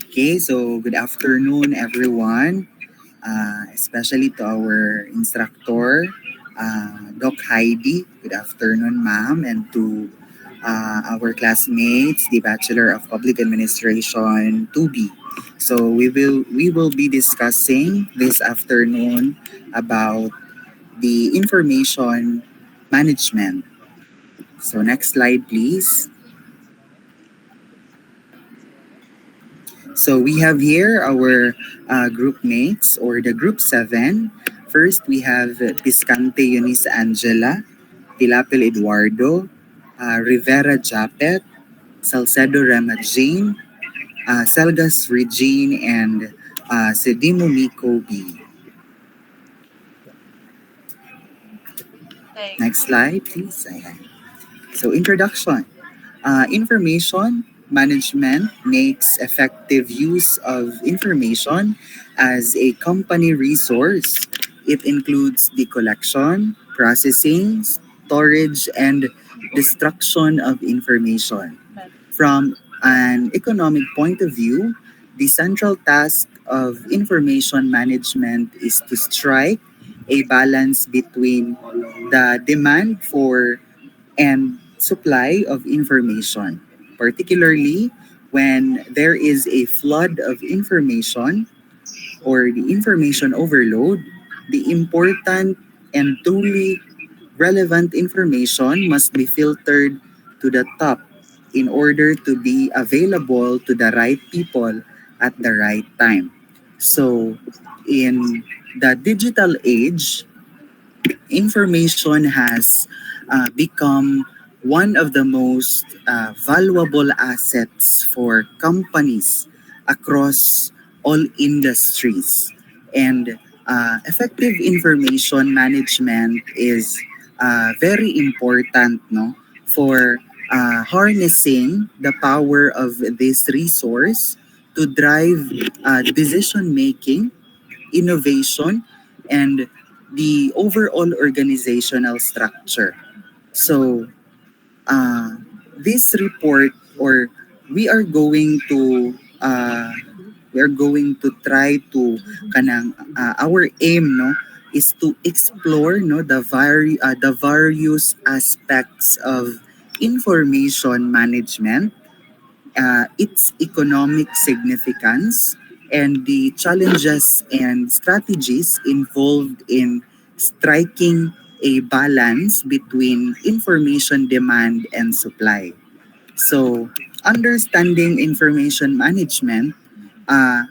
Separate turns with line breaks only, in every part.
Okay, so good afternoon, everyone, especially to our instructor, Doc Heidi. Good afternoon, ma'am, and to our classmates, the Bachelor of Public Administration 2B. So we will be discussing this afternoon about the information management. So next slide, please. So we have here our group mates or the group 7. First, we have Piscante Eunice Angela, Tilapel Eduardo, Rivera Japet, Salcedo Rema Jane, Selgas Regine, and Sedimo Miko B. Next slide, please. Ayan. So introduction. Information management makes effective use of information as a company resource. It includes the collection, processing, storage, and destruction of information. From an economic point of view, the central task of information management is to strike a balance between the demand for and supply of information, particularly when there is a flood of information or the information overload. The important and truly relevant information must be filtered to the top in order to be available to the right people at the right time. So, in the digital age, information has become one of the most valuable assets for companies across all industries. And effective information management is very important, no, for harnessing the power of this resource to drive decision making, innovation, and the overall organizational structure. So, this report, or we are going to try to kanang our aim, no, is to explore, no, the various aspects of information management, its economic significance, and the challenges and strategies involved in striking a balance between information demand and supply. So, understanding information management uh,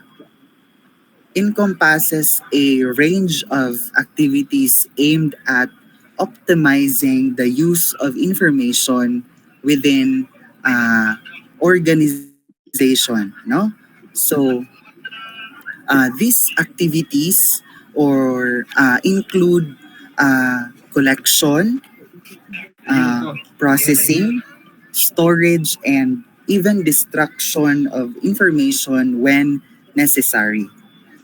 encompasses a range of activities aimed at optimizing the use of information within organization, no? So these activities or include collection, processing, storage, and even destruction of information when necessary.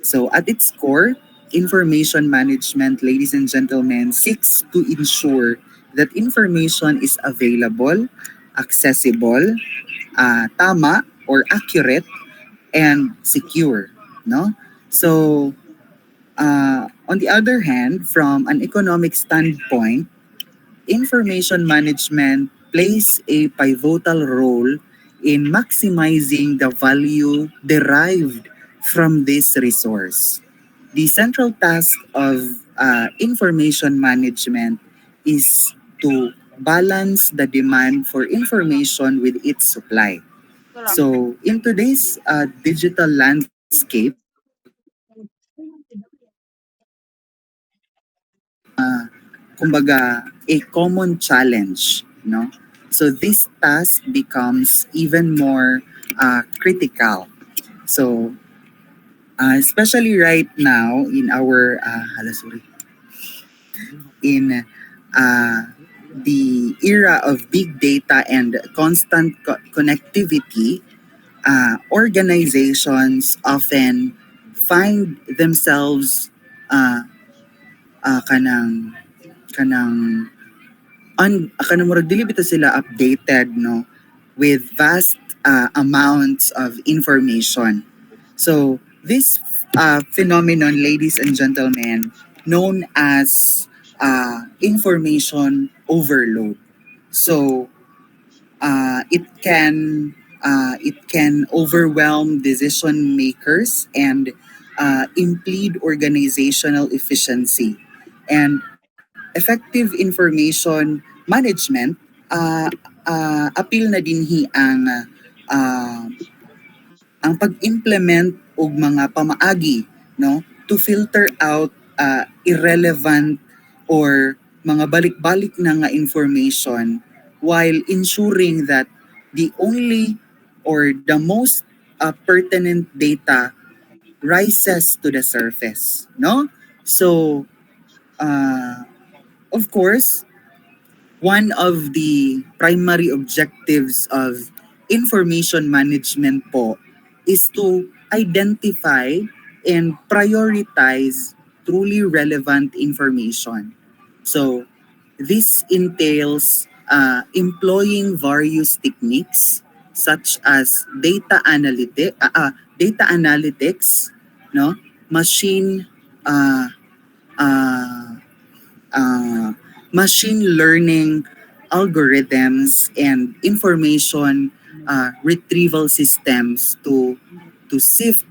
So, at its core, information management, ladies and gentlemen, seeks to ensure that information is available, accessible, tama or accurate, and secure. No? So, on the other hand, from an economic standpoint, information management plays a pivotal role in maximizing the value derived from this resource. The central task of information management is to balance the demand for information with its supply. So, in today's digital landscape, kumbaga, a common challenge, no? So this task becomes even more critical. So, especially right now in our, in the era of big data and constant connectivity, organizations often find themselves uh, kanang kanang kanang murag dili bitaw sila updated, no, with vast amounts of information. So this phenomenon, ladies and gentlemen, known as information overload. So it can overwhelm decision makers and impede organizational efficiency. And effective information management, apil na dinhi uh, ang pag-implement og mga pamaagi, no, to filter out irrelevant or mga balik-balik na nga information while ensuring that the only or the most pertinent data rises to the surface, no? So uh, of course, one of the primary objectives of information management po is to identify and prioritize truly relevant information. So this entails employing various techniques such as data analytics, no, machine uh, uh, uh, machine learning algorithms and information retrieval systems to sift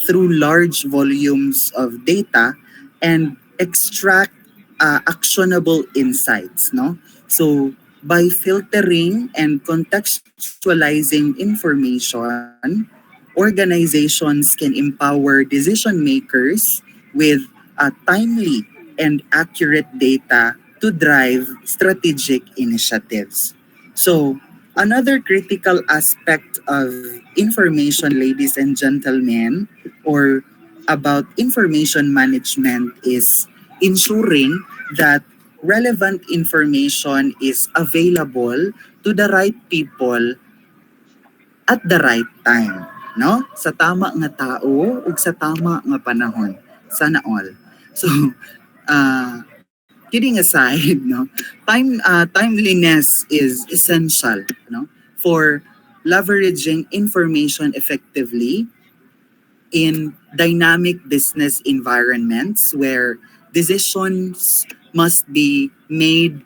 through large volumes of data and extract actionable insights, no? So by filtering and contextualizing information, organizations can empower decision makers with timely and accurate data to drive strategic initiatives. So, another critical aspect of information, ladies and gentlemen, or about information management is ensuring that relevant information is available to the right people at the right time, no? Sa tama nga tao ug sa tama nga panahon. Sana all. So, uh, kidding aside, no, timeliness is essential, no, for leveraging information effectively in dynamic business environments where decisions must be made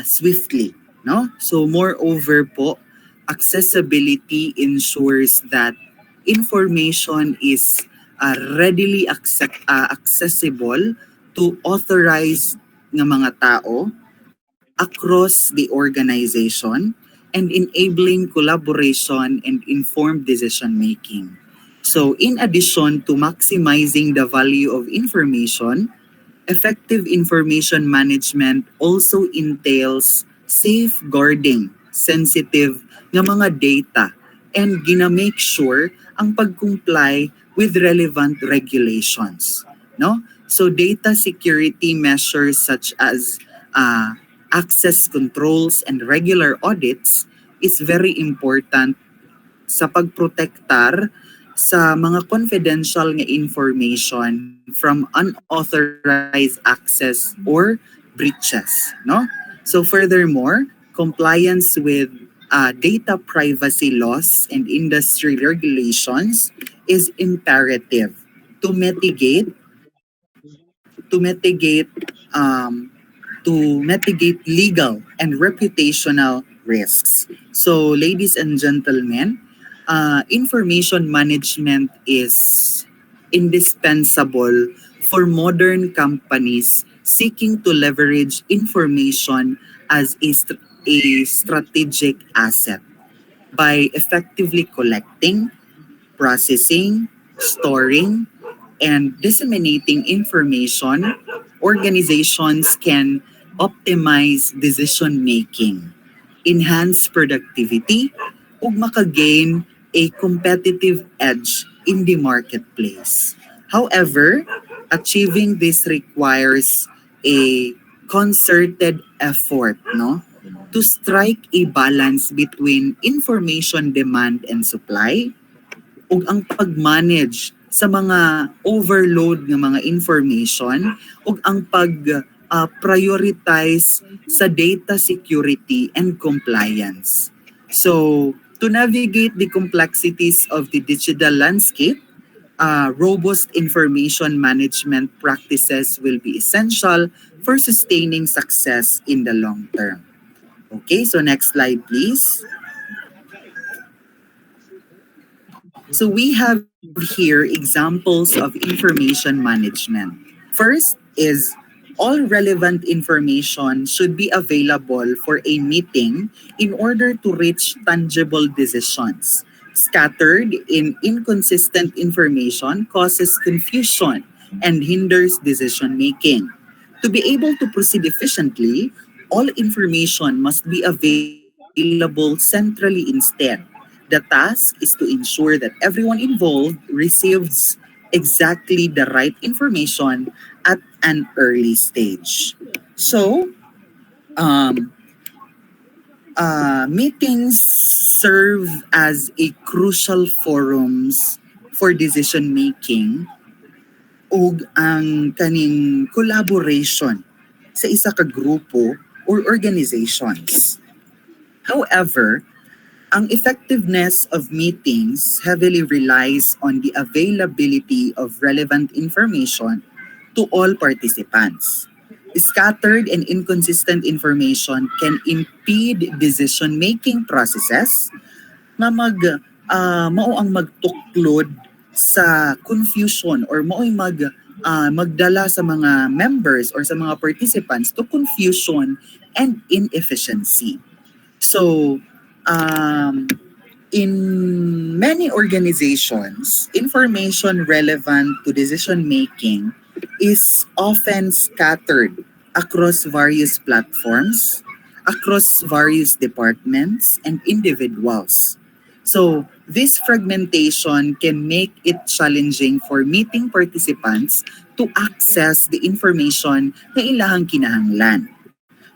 swiftly, no? So moreover po, accessibility ensures that information is accessible to authorized ng mga tao across the organization and enabling collaboration and informed decision making. So in addition to maximizing the value of information, effective information management also entails safeguarding sensitive nga mga data and gina-make sure ang pag-comply with relevant regulations, no? So data security measures such as access controls and regular audits is very important sa pagprotektar sa mga confidential nga information from unauthorized access or breaches, no? So furthermore, compliance with data privacy laws and industry regulations is imperative to mitigate to mitigate um, to mitigate legal and reputational risks. So, ladies and gentlemen, information management is indispensable for modern companies seeking to leverage information as a strategic asset by effectively collecting, processing, storing, and disseminating information. Organizations can optimize decision making, enhance productivity, ug makagain a competitive edge in the marketplace. However, achieving this requires a concerted effort, no, to strike a balance between information demand and supply ug ang pag-manage sa mga overload ng mga information ug ang pag prioritize sa data security and compliance. So, To navigate the complexities of the digital landscape, robust information management practices will be essential for sustaining success in the long term. Okay, so next slide, please. So we have here examples of information management. First is all relevant information should be available for a meeting in order to reach tangible decisions. Scattered in inconsistent information causes confusion and hinders decision making. To be able to proceed efficiently, all information must be available centrally instead. The task is to ensure that everyone involved receives exactly the right information at an early stage. So, um, meetings serve as a crucial forums for decision making ug ang kaning collaboration sa isa ka grupo or organizations. However, ang effectiveness of meetings heavily relies on the availability of relevant information to all participants. Scattered and inconsistent information can impede decision-making processes nga mao ang magtuklod sa confusion or mao'y magdala sa mga members or sa mga participants to confusion and inefficiency. So, in many organizations, information relevant to decision making is often scattered across various platforms, across various departments and individuals. So, this fragmentation can make it challenging for meeting participants to access the information na ilahang kinahanglan,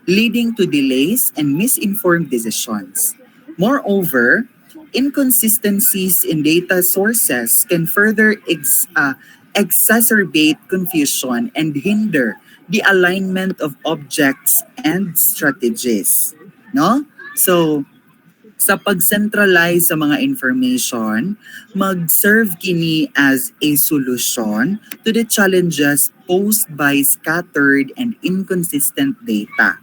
leading to delays and misinformed decisions. Moreover, inconsistencies in data sources can further exacerbate confusion and hinder the alignment of objects and strategies. No? So, sa pag-centralize sa mga information, mag-serve kini as a solution to the challenges posed by scattered and inconsistent data.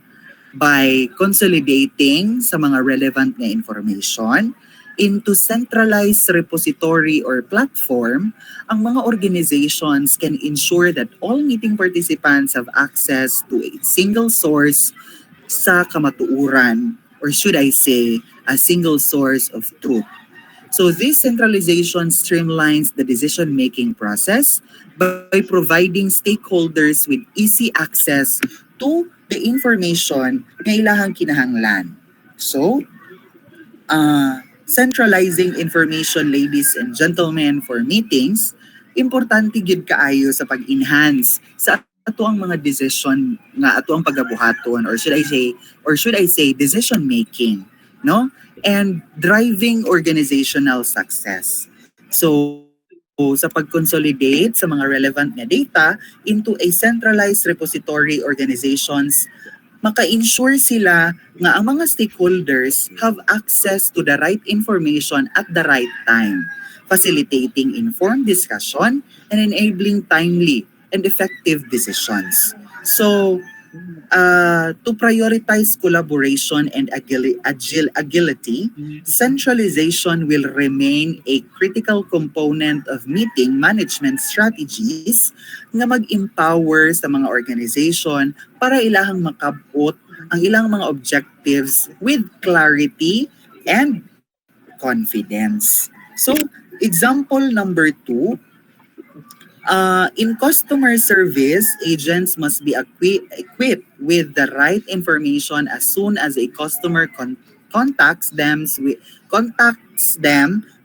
By consolidating sa mga relevant na information into centralized repository or platform, ang mga organizations can ensure that all meeting participants have access to a single source sa kamatuuran, or should I say, a single source of truth. So this centralization streamlines the decision-making process by providing stakeholders with easy access to the information na ilahang kinahanglan. So, centralizing information, ladies and gentlemen, for meetings, importante gid kaayo sa pag-enhance sa ato ang mga decision nga ato ang pagabuhaton, or should I say decision making, no? And driving organizational success. So, sa pag-consolidate sa mga relevant na data into a centralized repository organizations, maka-ensure sila nga ang mga stakeholders have access to the right information at the right time, facilitating informed discussion and enabling timely and effective decisions. So, to prioritize collaboration and agility, centralization will remain a critical component of meeting management strategies nga mag-empower sa mga organization para ilahang makabot ang ilang mga objectives with clarity and confidence. So, example number 2, in customer service, agents must be equipped with the right information as soon as a customer contacts them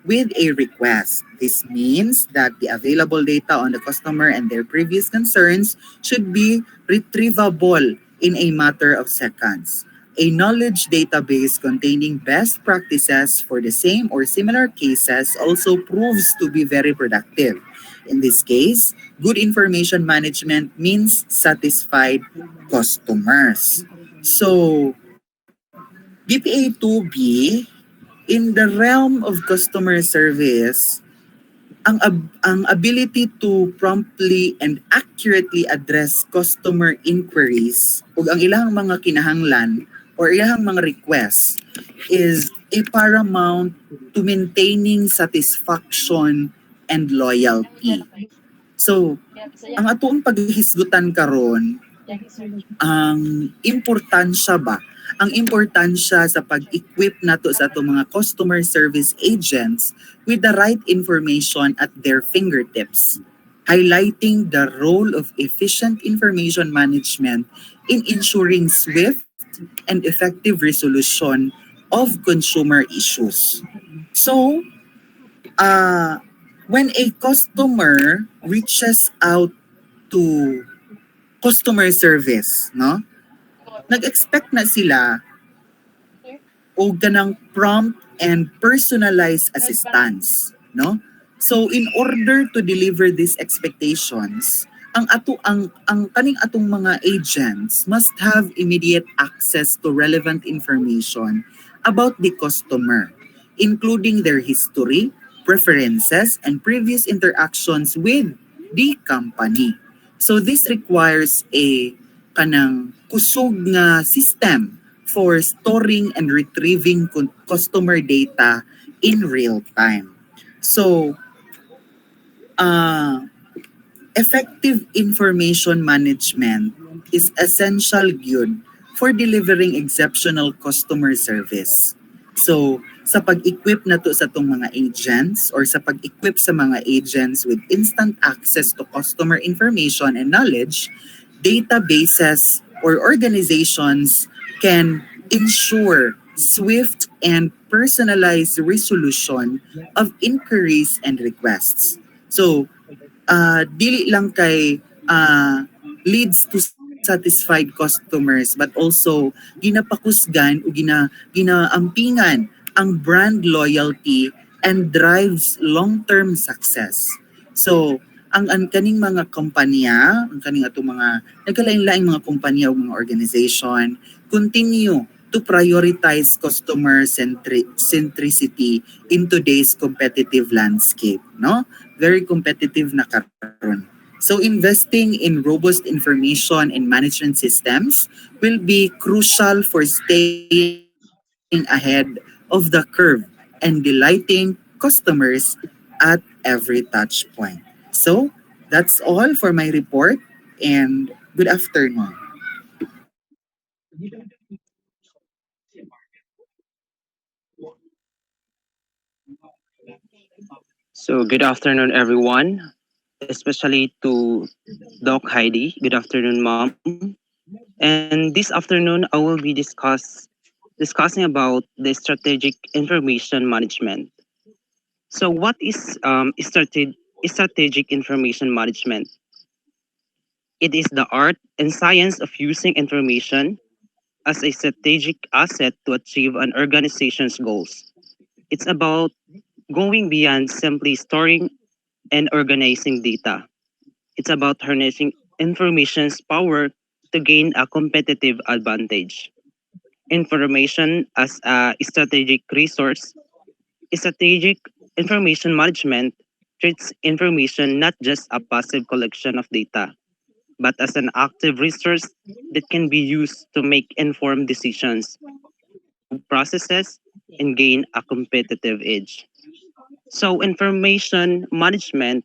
with a request. This means that the available data on the customer and their previous concerns should be retrievable in a matter of seconds. A knowledge database containing best practices for the same or similar cases also proves to be very productive. In this case, good information management means satisfied customers. So, BPA 2B In the realm of customer service, ang ability to promptly and accurately address customer inquiries ug ang ilang mga kinahanglan or ilang mga requests is a paramount to maintaining satisfaction and loyalty. So, ang atoong paghisgutan karon ang importansya ba? Ang importansya sa pag-equip nato sa ato mga customer service agents with the right information at their fingertips, highlighting the role of efficient information management in ensuring swift and effective resolution of consumer issues. So, uh, when a customer reaches out to customer service, no? Nag-expect na sila o ganang prompt and personalized assistance, no? So in order to deliver these expectations, ang kaning atong mga agents must have immediate access to relevant information about the customer, including their history, preferences, and previous interactions with the company. So this requires a kanang kusog nga system for storing and retrieving customer data in real time. So, uh, effective information management is essential good for delivering exceptional customer service. So, sa pag-equip na to sa tong mga agents or sa pag-equip sa mga agents with instant access to customer information and knowledge, databases or organizations can ensure swift and personalized resolution of inquiries and requests. So, dili lang kay leads to satisfied customers but also ginapakusgan o ginaampingan ang brand loyalty and drives long-term success. So, ang kaning mga kumpanya, ang kaning ato mga nagkalain-laing mga kumpanya o mga organization continue to prioritize customer centricity in today's competitive landscape, no? Very competitive na karon. So investing in robust information and management systems will be crucial for staying ahead of the curve and delighting customers at every touch point. So that's all for my report and good afternoon.
So, good afternoon, everyone, especially to Doc Heidi. Good afternoon, Mom. And this afternoon, I will be discussing about the strategic information management. So, what is strategic information management? It is the art and science of using information as a strategic asset to achieve an organization's goals. It's about going beyond simply storing and organizing data. It's about harnessing information's power to gain a competitive advantage. Information as a strategic resource. Strategic information management treats information not just a passive collection of data, but as an active resource that can be used to make informed decisions, improve processes, and gain a competitive edge. So, information management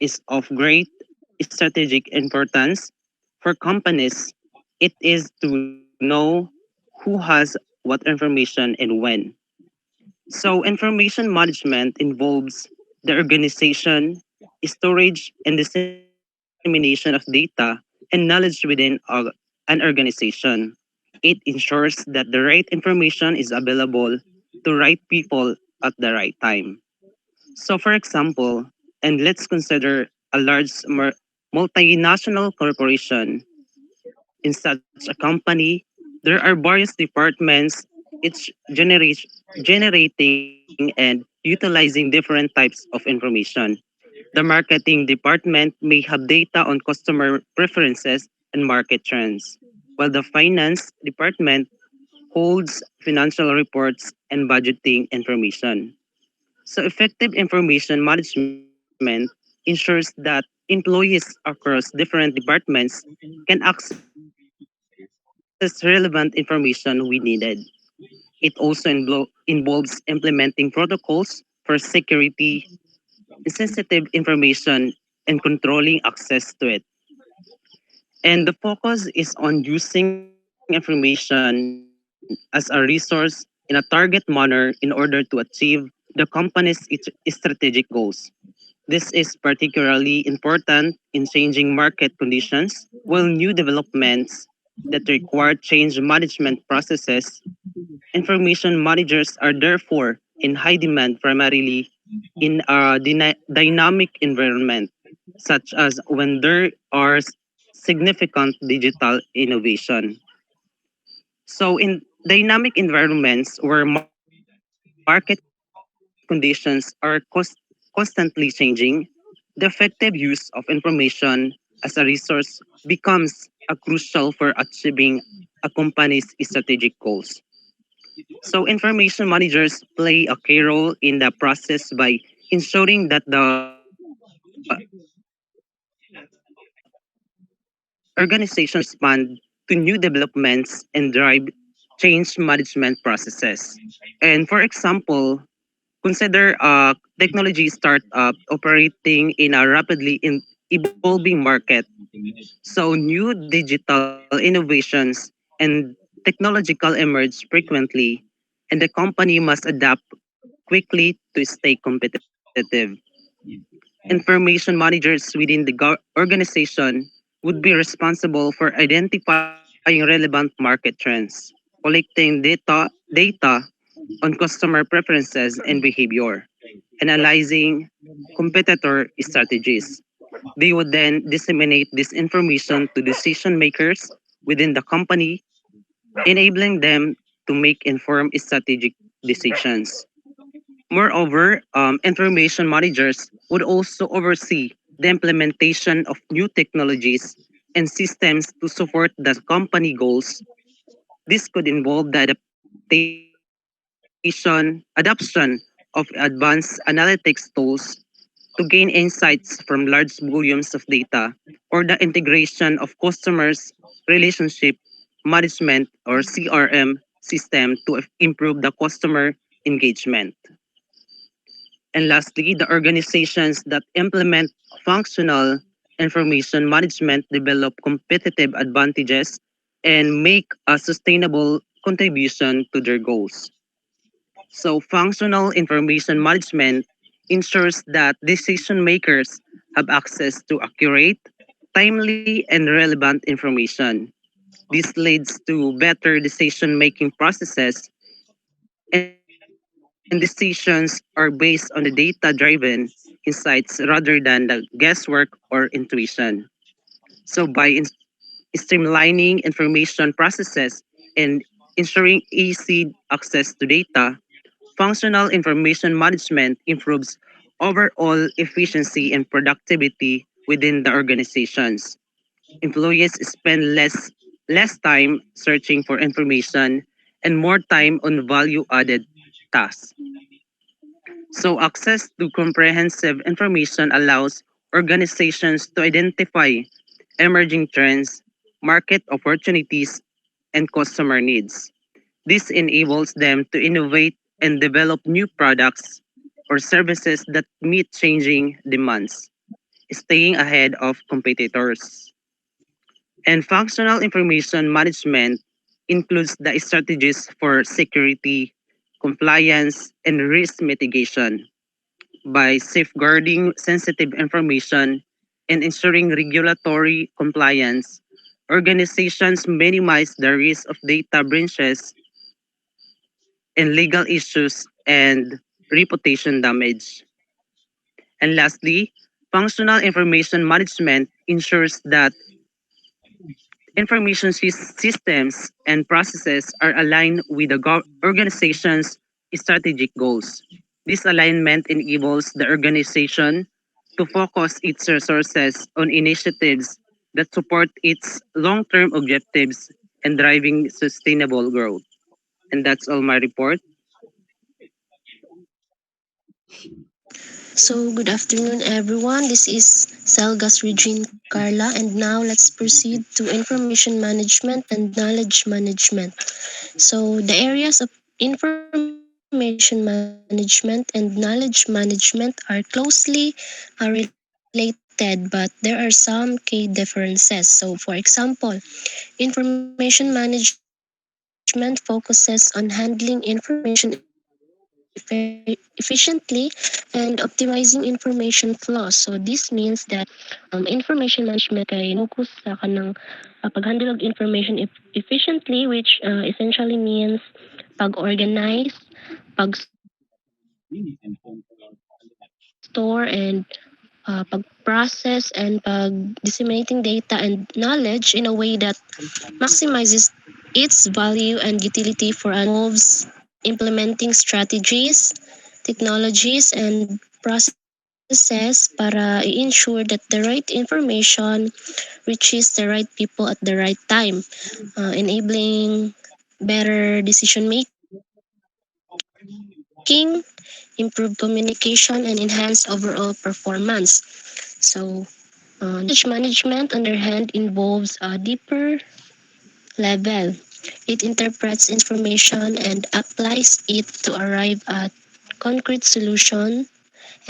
is of great strategic importance for companies. It is to know who has what information and when. So, information management involves the organization, storage, and dissemination of data and knowledge within an organization. It ensures that the right information is available to right people at the right time. So, for example, and let's consider a large multinational corporation. In such a company, there are various departments, each generating and utilizing different types of information. The marketing department may have data on customer preferences and market trends, while the finance department holds financial reports and budgeting information. So effective information management ensures that employees across different departments can access relevant information we needed. It also involves implementing protocols for security, sensitive information, and controlling access to it. And the focus is on using information as a resource in a target manner in order to achieve the company's strategic goals. This is particularly important in changing market conditions, while new developments that require change management processes. Information managers are therefore in high demand primarily in a dynamic environment, such as when there are significant digital innovation. So in dynamic environments where market conditions are constantly changing, the effective use of information as a resource becomes crucial for achieving a company's strategic goals. So information managers play a key role in the process by ensuring that the organization respond to new developments and drive change management processes. And for example, consider a technology startup operating in a rapidly evolving market. So new digital innovations and technological emerge frequently, and the company must adapt quickly to stay competitive. Information managers within the organization would be responsible for identifying relevant market trends, collecting data on customer preferences and behavior, analyzing competitor strategies. They would then disseminate this information to decision makers within the company, enabling them to make informed strategic decisions. Moreover, information managers would also oversee the implementation of new technologies and systems to support the company goals. This could involve the adoption of advanced analytics tools to gain insights from large volumes of data, or the integration of customers relationship management or CRM system to improve the customer engagement. And lastly, the organizations that implement functional information management develop competitive advantages and make a sustainable contribution to their goals. So, functional information management ensures that decision makers have access to accurate, timely, and relevant information. This leads to better decision making processes, and decisions are based on the data driven insights rather than the guesswork or intuition. So, by streamlining information processes and ensuring easy access to data, functional information management improves overall efficiency and productivity within the organizations. Employees spend less time searching for information and more time on value added tasks. So access to comprehensive information allows organizations to identify emerging trends, market opportunities, and customer needs. This enables them to innovate and develop new products or services that meet changing demands, staying ahead of competitors. And functional information management includes the strategies for security, compliance, and risk mitigation. By safeguarding sensitive information and ensuring regulatory compliance, organizations minimize the risk of data breaches and legal issues and reputation damage. And lastly, functional information management ensures that information systems and processes are aligned with the organization's strategic goals. This alignment enables the organization to focus its resources on initiatives that support its long-term objectives and driving sustainable growth. And that's all my report.
So, good afternoon, everyone. This is Selgas Regine Carla, and now let's proceed to information management and knowledge management. So, the areas of information management and knowledge management are closely related, but there are some key differences. So, for example, information management focuses on handling information efficiently and optimizing information flow. So this means that information management kay focus sa kanang pag-handle of information efficiently, which essentially means pag-organize, pag-store, and pag-process and pag-disseminating data and knowledge in a way that maximizes its value and utility for an organization. This involves implementing strategies, technologies, and processes para i-ensure that the right information reaches the right people at the right time, enabling better decision making, improve communication, and enhance overall performance. So, knowledge management, on the other hand, involves a deeper level. It interprets information and applies it to arrive at concrete solution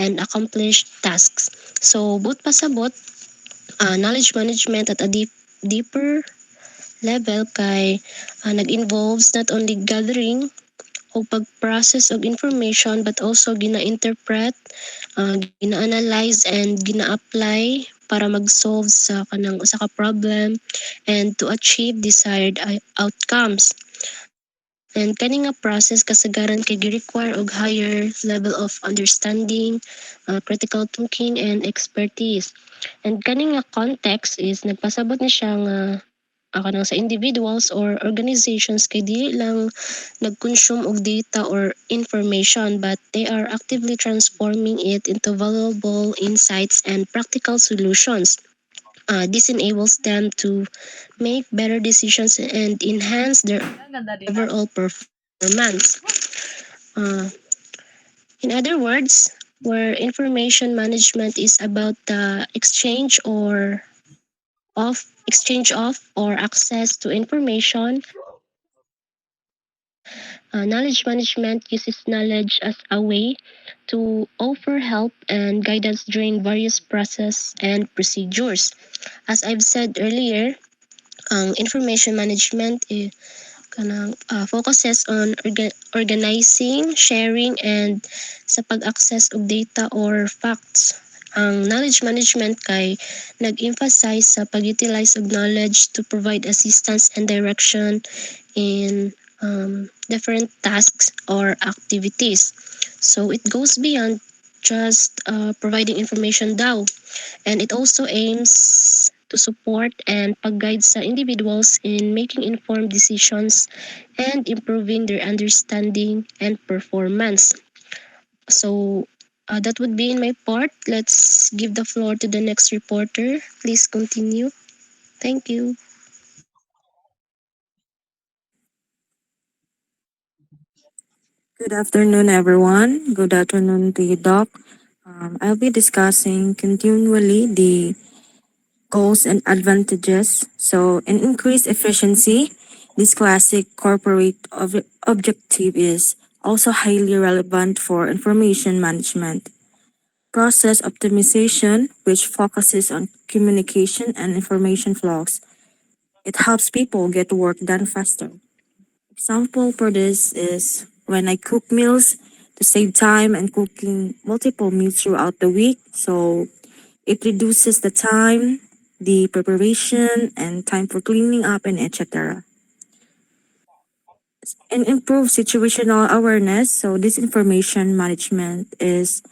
and accomplish tasks. So, both pasabot, knowledge management at a deeper level kay nag-involves not only gathering o pag-process of information but also gina-interpret, gina-analyze and gina-apply para mag-solve sa kanang usa ka problem and to achieve desired outcomes. And kani nga process kasagaran kay gi-require og higher level of understanding, critical thinking and expertise. And kani nga context is nagpasabot ni siya nga ako nang sa individuals or organizations kay dili lang nag-consume og data or information but they are actively transforming it into valuable insights and practical solutions. This enables them to make better decisions and enhance their overall performance. Uh, in other words, where information management is about the exchange of or access to information, knowledge management uses knowledge as a way to offer help and guidance during various processes and procedures. As I've said earlier, information management focuses on organizing, sharing, and sa pag-access of data or facts. Ang knowledge management kay nag-emphasize sa pag-utilize of knowledge to provide assistance and direction in different tasks or activities. So it goes beyond just providing information daw, and it also aims to support and pag-guide sa individuals in making informed decisions and improving their understanding and performance. So that would be in my part. Let's give the floor to the next reporter. Please continue. Thank you.
Good afternoon, everyone. Good afternoon to you, Doc. I'll be discussing continually the goals and advantages. So, in increased efficiency, this classic corporate objective is also highly relevant for information management. Process optimization, which focuses on communication and information flows. It helps people get work done faster. Example for this is when I cook meals to save time and cooking multiple meals throughout the week. So it reduces the time, the preparation, and time for cleaning up and etc. And improve situational awareness. So this information management is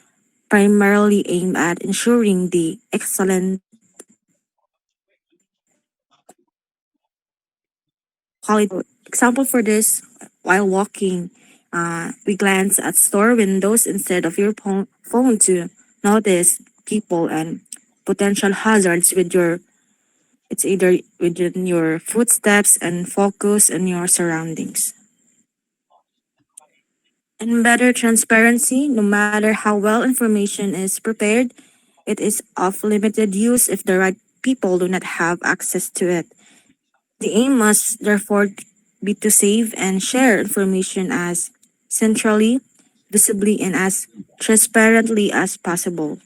primarily aimed at ensuring the excellent quality. Example for this, while walking, we glance at store windows instead of your phone to notice people and potential hazards with your, it's either within your footsteps and focus on your surroundings. And better transparency, no matter how well information is prepared, it is of limited use if the right people do not have access to it. The aim must therefore be to save and share information as centrally, visibly, and as transparently as possible.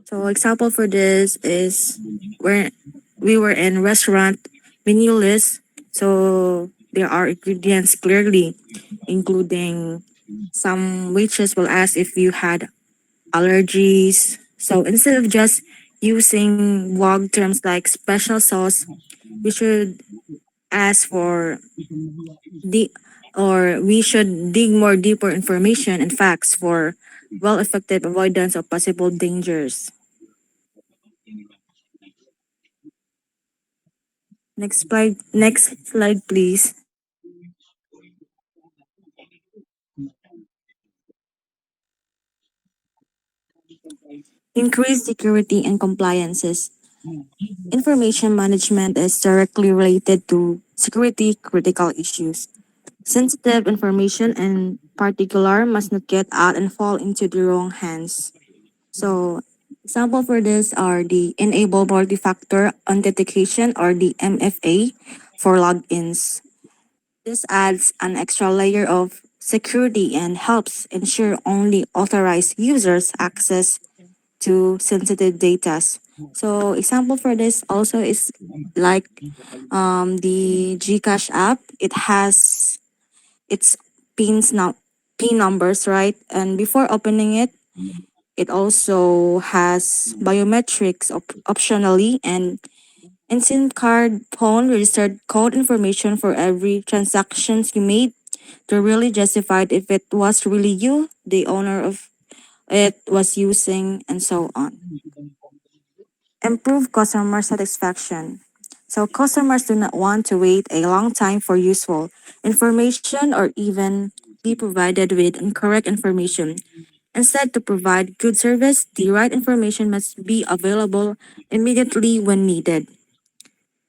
So example for this is where we were in restaurant menu list. So there are ingredients clearly, including some waitress will ask if you had allergies. So instead of just using vague terms like special sauce, we should ask for the or we should dig more deeper information and facts for well effective avoidance of possible dangers. Next slide please. Increased security and compliances. Information management is directly related to security critical issues. Sensitive information in particular must not get out and fall into the wrong hands. So, example for this are the enable multi-factor authentication or the MFA for logins. This adds an extra layer of security and helps ensure only authorized users access to sensitive data. So, example for this also is like the Gcash app. It has its pins now pin numbers, right? And before opening it, it also has biometrics optionally and SIM card phone registered code information for every transactions you made to really justify if it was really you, the owner of it was using, and so on. Improve customer satisfaction. So customers do not want to wait a long time for useful information or even be provided with incorrect information. Instead, to provide good service, the right information must be available immediately when needed.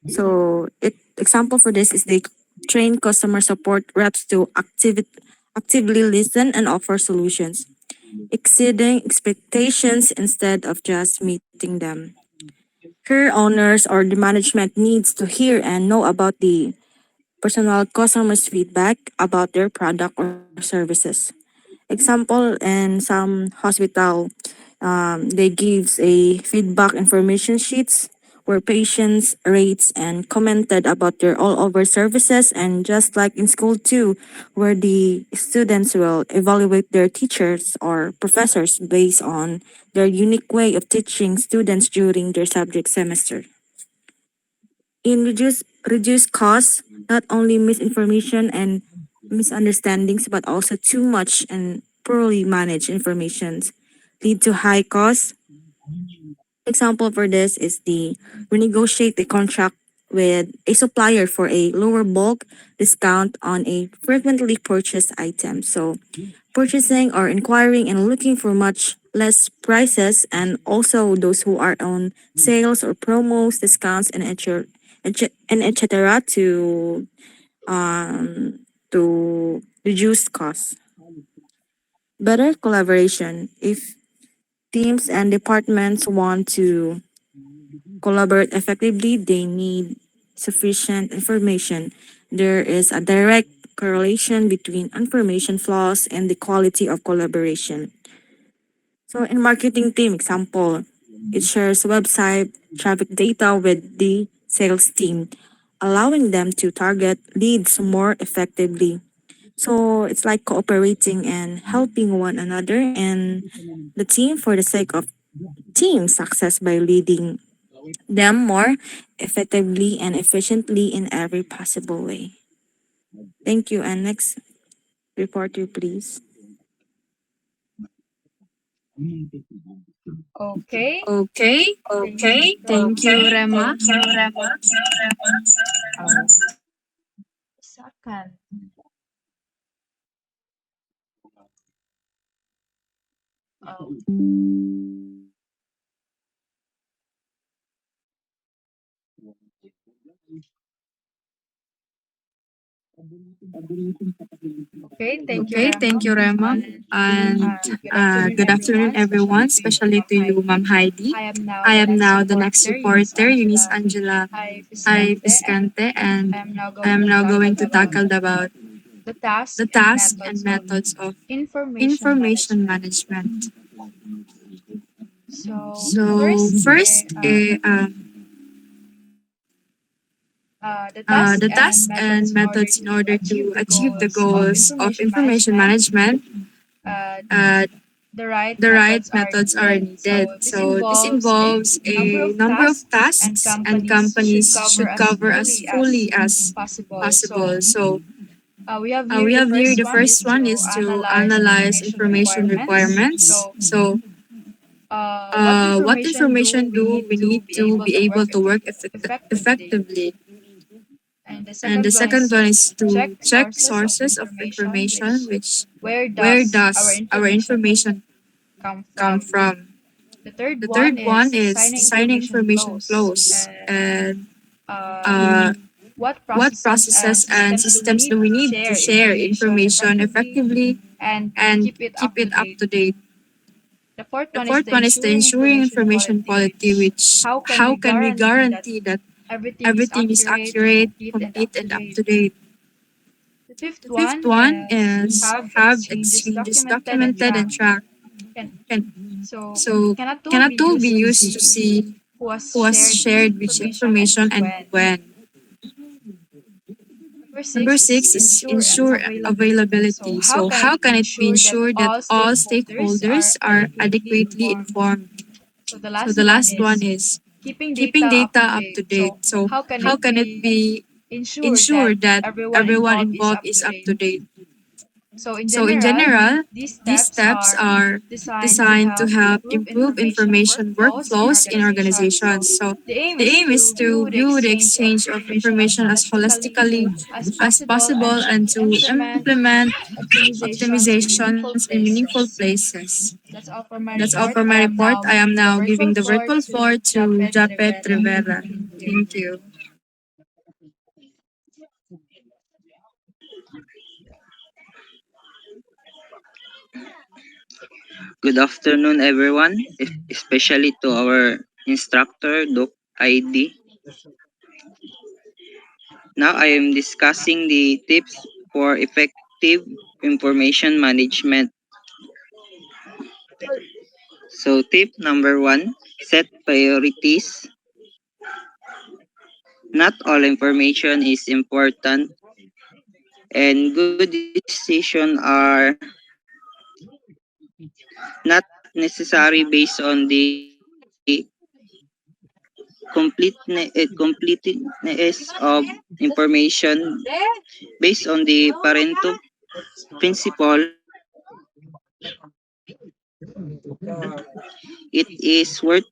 So, example for this is they train customer support reps to actively listen and offer solutions, exceeding expectations instead of just meeting them. Her owners or the management needs to hear and know about the personal customers' feedback about their product or services. Example, in some hospital, they gives a feedback information sheets where patients rates and commented about their all over services, and just like in school too, where the students will evaluate their teachers or professors based on their unique way of teaching students during their subject semester. In reduce costs, not only misinformation and misunderstandings, but also too much and poorly managed informations lead to high costs. Example for this is the renegotiate the contract with a supplier for a lower bulk discount on a frequently purchased item. So purchasing or inquiring and looking for much less prices, and also those who are on sales or promos, discounts, and etc. To reduce costs. Better collaboration. If teams and departments want to collaborate effectively, they need sufficient information. There is a direct correlation between information flows and the quality of collaboration. So in marketing team example, it shares website traffic data with the sales team, allowing them to target leads more effectively. So it's like cooperating and helping one another and the team for the sake of team success by leading them more effectively and efficiently in every possible way. Thank you. And next reporter, please.
Okay.
Okay,
Thank
okay,
thank you,
okay,
Rema.
thank you, Rema.
Oh, second. Oh, Okay, thank you,
Okay,
Rema.
thank you, Rema. And good afternoon, everyone, especially to you, Ma'am Heidi. I am now the next reporter, Eunice Angela
Hi,
I.
Piscante,
Piscante, and
and
I
I
am
am
now
now
going
going
to
to tackle
tackle
about
about
the task
the
and
tasks and
methods of
methods of
information
information
management.
management.
So
So
first,
first,
the task
the
and
tasks and
methods in order
methods in
to
order
achieve
to
the
achieve the
goals of
goals of
information
information
management,
management,
uh,
uh,
the right
the right
methods are
methods are
needed.
needed.
So this
So this
involves a
involves
number
a
of
number of
tasks, and
tasks, and
companies should
companies
cover
should
as
cover as
fully
fully
as
as
possible.
possible.
So
So
we have here
we
the
have here
first
the
one is
first one
to
is to
analyze
analyze
information
information
requirements.
requirements.
So
So
what
what
information do
information
we
do
need
we
to
need
be
to
able
be
to work
able to work
effectively?
effectively?
And the
And the
second one
second
is
one
to
is
check
to check
sources of
sources of
information,
information,
which
which
where
where
does our
does our
information
information
come
come
from?
from?
The third
The
one
third one
is
is
signing
signing
information
information
flows
flows
and
and
uh,
uh,
what
what
processes and
processes and
systems do we
systems
need
do we
to
need to
share
share
information
information
effectively
effectively
and
and
keep it
keep
up to
it up
date.
to date.
The fourth
The
one is
fourth
the
one is the
ensuring
ensuring
information
information
quality,
quality,
which
which
how can
how
we
can we
guarantee that
guarantee that
everything is
everything is
accurate,
accurate,
complete, and up
complete,
to
and up
date.
to date.
The fifth
The fifth
one
one
is
is
have
have
exchanges
exchanges
documented and
documented and
tracked.
tracked.
Can,
Can,
so
so
can a tool
can a
be
tool be
used to
used to
see
see
who has
who has
shared which
shared which
information and
information and
when?
when?
Number
Number
six is
six is
ensure
ensure
availability. So
availability.
how
So
can it
how
be
can it be
ensured that
ensured that
all
all
stakeholders are
stakeholders are
adequately
adequately
informed?
informed?
So the
So
last
the
one
last one
is
is
keeping data
keeping
up
data
to
up
date.
to date.
So
So
how can
how
it
can it
be
be
ensured that
ensured that
everyone
everyone
involved is
involved
up
is
to
up
date?
to date?
So in
So in
general,
general,
these
these
steps
steps
are
are
designed to
designed to
help
help
improve
improve
information
information
workflows in
workflows in
organizations. So
organizations. So
the aim
the
is
aim is
to
to
view the
view the
exchange of
exchange of
information as
information as
holistically
holistically
as
as
possible and
possible
to
and to
implement
implement
optimizations in meaningful
optimizations in meaningful
places.
places.
That's all for my
That's all
report.
for
I
my
am
report.
now
I am
giving the
now
virtual
giving the
floor
virtual floor
to
to
Japet
Japet
Rivera.
Rivera.
Thank you.
Thank you.
Good afternoon, everyone, especially to our instructor, Doc ID. Now I am discussing the tips for effective information management. So, tip number one, set priorities. Not all information is important, and good decisions are not necessary based on the completeness of information. Based on the Pareto principle, it is worth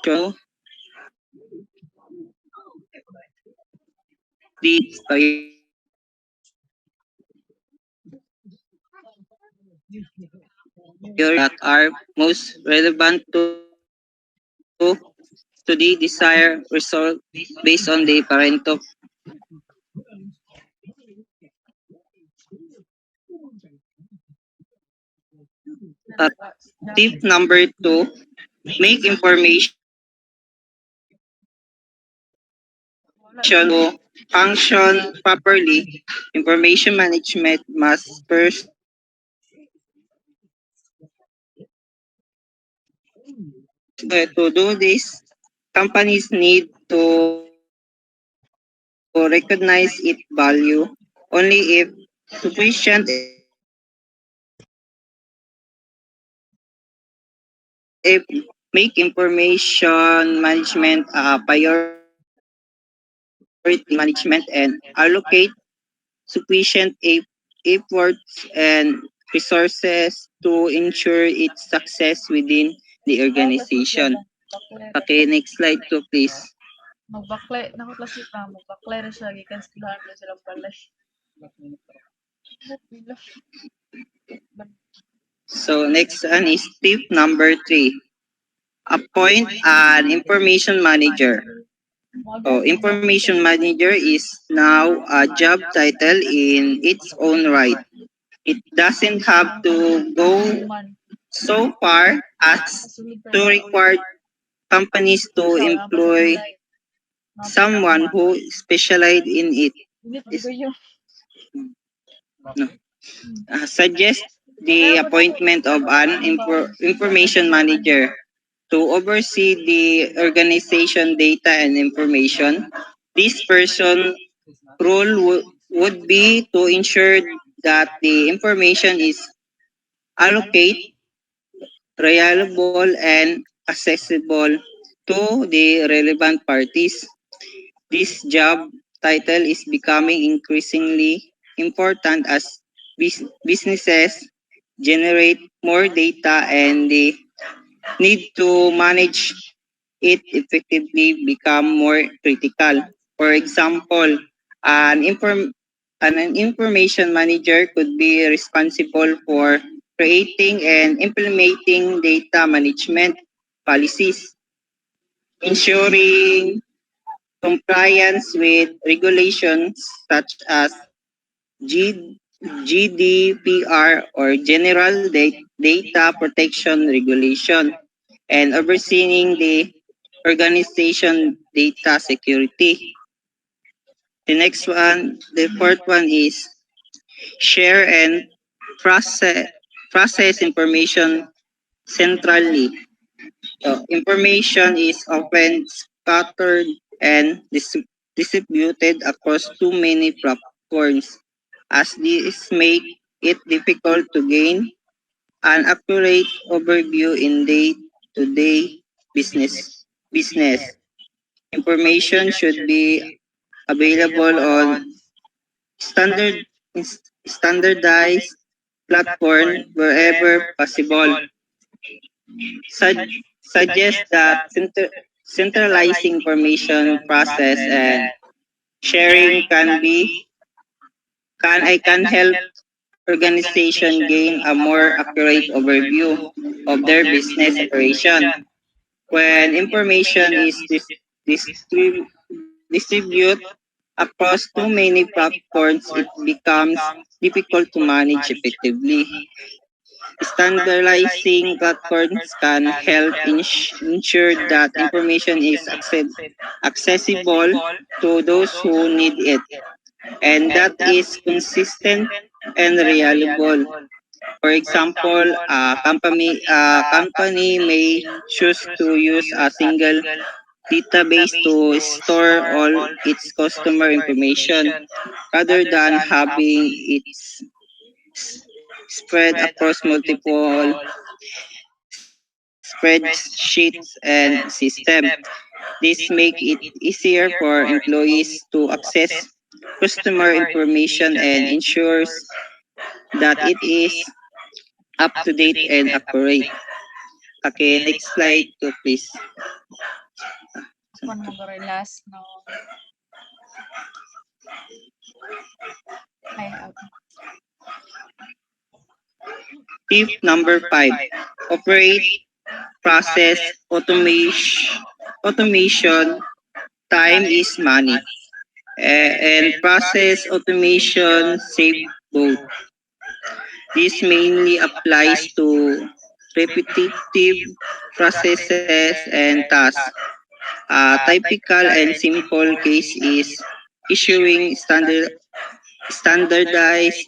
to these priorities that are most relevant to the desired result based on the Pareto. At tip number two, make information to function properly. Information management must first to do this. Companies need to recognize its value only if sufficient if make information management a priority management and allocate sufficient efforts and resources to ensure its success within the organization. Okay, next slide to please.
Magbakle, nakaplasip na, magbakle na siya, gikan silahan na silang balay.
So next one is tip number three.
appoint an information manager. So, information manager is now a job title in its own right. It doesn't have to go so far as to require companies to employ someone who specializes in it. Is, no. Suggest the appointment of an information manager to oversee the organization data and information. This person role would be to ensure that the information is allocated, reliable, and accessible to the relevant parties. This job title is becoming increasingly important as businesses generate more data and the need to manage it effectively become more critical. For example, an, inform- an information manager could be responsible for creating and implementing data management policies, ensuring compliance with regulations such as G- GDPR or General Data Protection Regulation, and overseeing the organization data security. The next one, the fourth one is share and process, process information centrally. So information is often scattered and distributed across too many platforms, as this make it difficult to gain an accurate overview in day-to-day business. Information should be available on standard standardized platform wherever possible. Sug- Suggest that centralizing information process and sharing can help organization gain a more accurate overview of their business operation. When information is distributed across too many platforms, it becomes difficult to manage effectively. Standardizing platforms can help ensure that information is accessible to those who need it, and that is consistent and reliable. For example, a company may choose to use a single database to store all its customer information rather than having it spread across multiple spreadsheets and systems. This make it easier for employees to access customer information and ensures that it is up to date and accurate. Okay, next slide to please.
Kung mag-relax, no? Ay,
Tip number 5, operate process automation. Time is money. And process automation save both. This mainly applies to repetitive processes and tasks. A typical and simple case is issuing standardized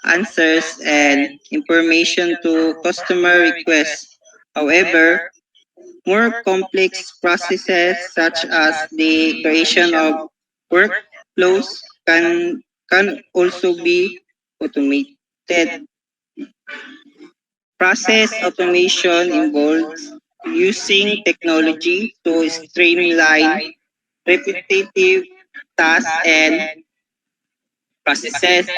answers and information to customer requests. However, more complex processes such as the creation of workflows can also be automated. Process automation involves using technology to streamline repetitive tasks and processes,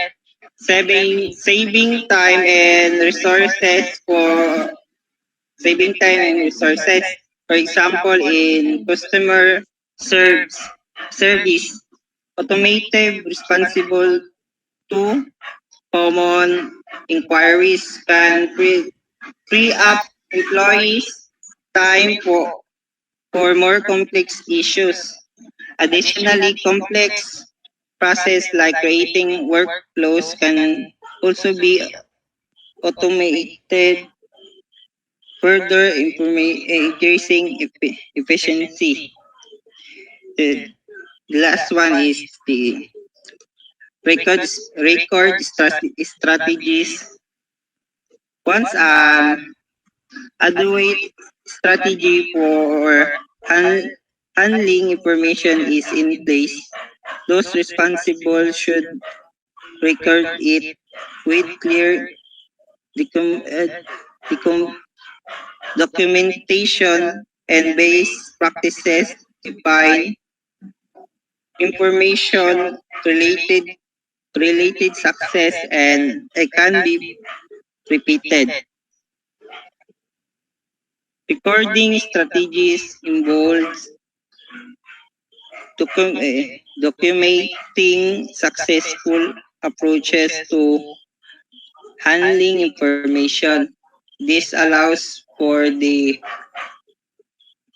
saving time and resources for saving time and resources. For example, in customer service, automated responsible to common inquiries can free up employees time for more complex issues. Additionally, complex process like creating workflows can also be automated, further increasing efficiency. The last one is the strategies. Once adequate strategy for handling information is in place, those responsible should record it with clear decom- uh, decom- documentation and base practices, define information related success, and it can be repeated. Recording strategies involves documenting successful approaches to handling information. This allows for the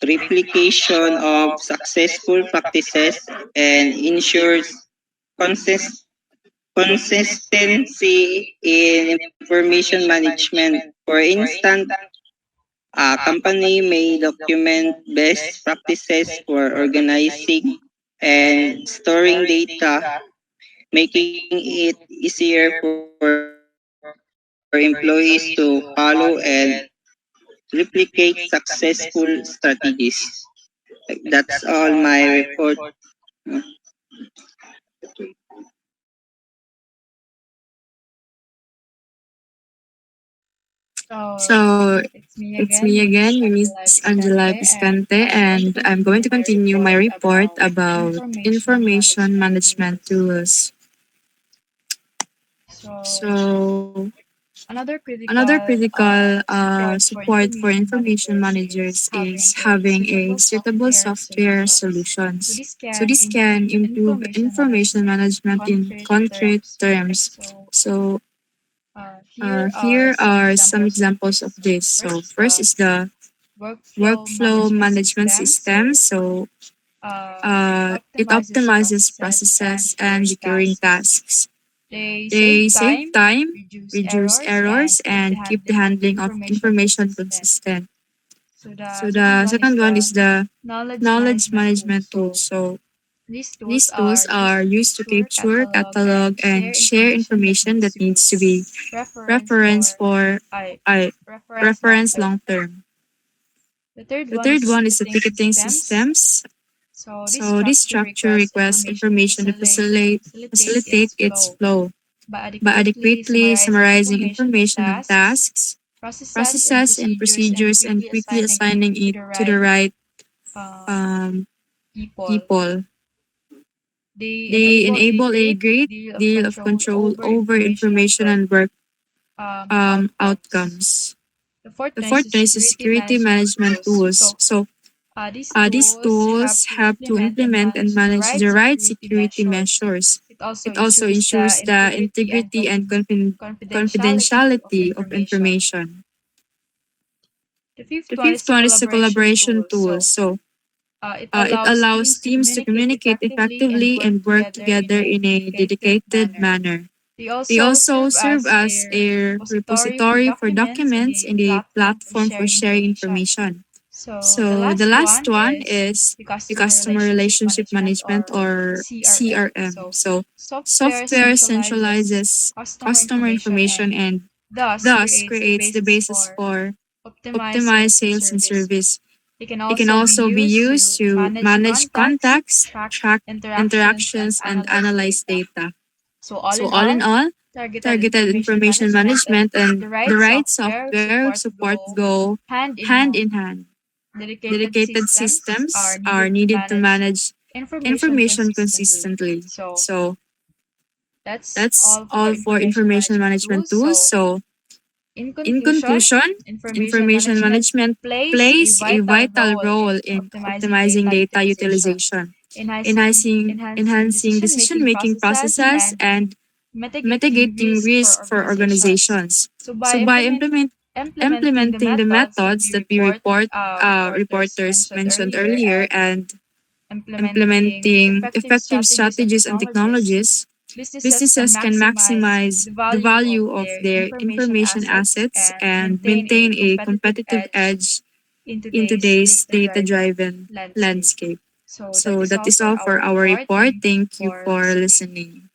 replication of successful practices and ensures consistency in information management. For instance, a company may document best practices for organizing and storing data, making it easier for employees to follow and replicate successful strategies. That's all my report.
So
So
it's me
it's
again,
me again,
Eunice Angela
Eunice Angela
Biscante, and
Biscante,
I'm going to
and I'm going
continue
to
my
continue my
report
report
about
about
information
information
management
management
tools.
tools.
So
So
another
another
critical
critical
support for
support for
information
information
managers is
managers is
having a
having a
suitable
suitable
software
software
solutions. So
solutions.
this
So
can
this can
improve
improve
information
information
management in
management in
concrete
concrete
terms.
terms.
So
So
here are
here
some
are some
examples of
examples of
this. So
this.
first
So
is
first
the
is the
workflow
workflow
management
management
system.
system.
So
So
it
it
optimizes
optimizes
processes and
processes and
recurring
recurring
tasks.
tasks.
They save
They save
time,
time,
reduce
reduce
errors, and
errors,
keep the
and keep the
handling of
handling of
information
information
consistent.
consistent.
So the
So
second
the
one is
second one
the
is the
knowledge
knowledge
management tool.
management tool.
So
So
these tools
these tools
are used
are
to
used to
capture,
capture,
catalog, and
catalog,
share
and share
information that
information
needs
that
to be
needs to be
referenced
referenced
for
for
I
I
reference long
reference
term.
long term.
The third
The
one
third
is
one is the
ticketing
ticketing
systems.
systems.
So this
So this
structure
structure
requests
requests
information to
information to
facilitate
facilitate
its
its
flow
flow
by
by
adequately
adequately
summarizing
summarizing
information on
information on
tasks,
tasks, processes, and
procedures, and
procedures, and
quickly
quickly
assigning it
assigning
to
it
the
to the
right
right
um,
um,
people.
people.
They
They
enable a
enable a
great
great
deal of
deal of
control
control
over
over
information and
information
work
and work
outcomes.
outcomes.
The fourth
The
one is
fourth
the
one is the
security
security
management
management
tools.
tools.
So
So
these
these
tools help
tools
to
help to
implement and
implement and
manage the
manage
right
the right
security
security
measures.
measures.
It also
It also
ensures the
ensures the
integrity and
integrity and
confidentiality of
confidentiality of
information.
information.
The fifth
The
one is
fifth
the
one is the
collaboration
collaboration
tool.
tool.
So
So
it
it
allows
allows
teams to
teams to
communicate
communicate
effectively and
effectively
work
and work
together in
together
a
in a
dedicated
dedicated
manner.
manner.
They
They
also
also
serve
serve
as
as
a
a
repository for
repository for
documents and
documents
a
and a
platform for
platform for
sharing
sharing
information.
information.
So the
So the
last
last
one
one
is
is
the
the
customer
customer
relationship
relationship
management
management
or
or
CRM.
CRM.
So
So
software
software
centralizes
centralizes
customer
customer
information
information
and
and
thus
thus
creates the
creates the
basis
basis
for
for
optimized
optimized
sales and
sales and
service.
service.
It can
It can
also be
also be
used
used
to
to
manage
manage
contacts,
contacts,
track
track
interactions, and
interactions, and
analyze
analyze
data.
data.
So all
So
in
all in
all,
all,
targeted
targeted
information
information
management and
management and
the right
the right
software
software
support
support
go
go
hand in
hand
hand.
in hand.
Dedicated
Dedicated
systems are
systems are
needed to
needed to
manage
manage
information
information
consistently.
consistently.
So
So
that's
that's
all for
all for
information
information
management
management
tools.
tools.
So
So
in
in
conclusion,
conclusion,
information
information
management
management
plays a
plays a
vital
vital
role
role
in
in
optimizing
optimizing
data
data
utilization,
utilization,
enhancing
enhancing decision
decision-making
making
processes,
processes,
and
and
mitigating
mitigating
risk for
risk for
organizations.
organizations.
So by
So by
implementing the methods that we reporters mentioned earlier, and implementing effective strategies and technologies, businesses can maximize the value of their information assets and maintain a competitive edge in today's data-driven landscape. So that is all for our report. Thank you for listening.